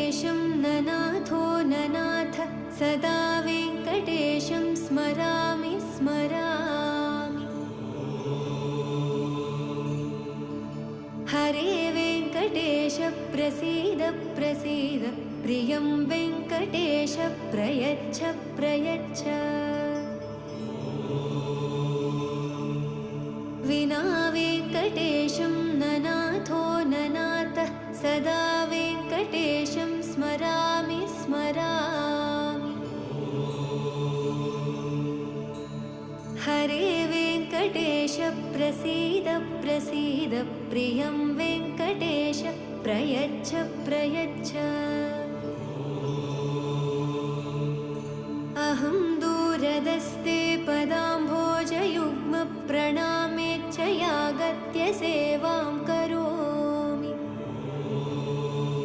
वेङ्कटेशं ननाथो ननाथ सदा वेङ्कटेशं स्मरामि स्मरामि। हरे वेङ्कटेश प्रसीद प्रसीद प्रियं वेङ्कटेश प्रयच्छ प्रयच्छ। विना वेङ्कटेशं ननाथो ननाथ सदा वेङ्कटेशं स्मरामि स्मरामि। हरे वेङ्कटेश प्रसीद प्रसीद प्रियं वेङ्कटेश प्रयच्छ प्रयच्छ। अहं दूरदस्ते पदाम्भोजयुग्म प्रणामेच्छ यागत्य से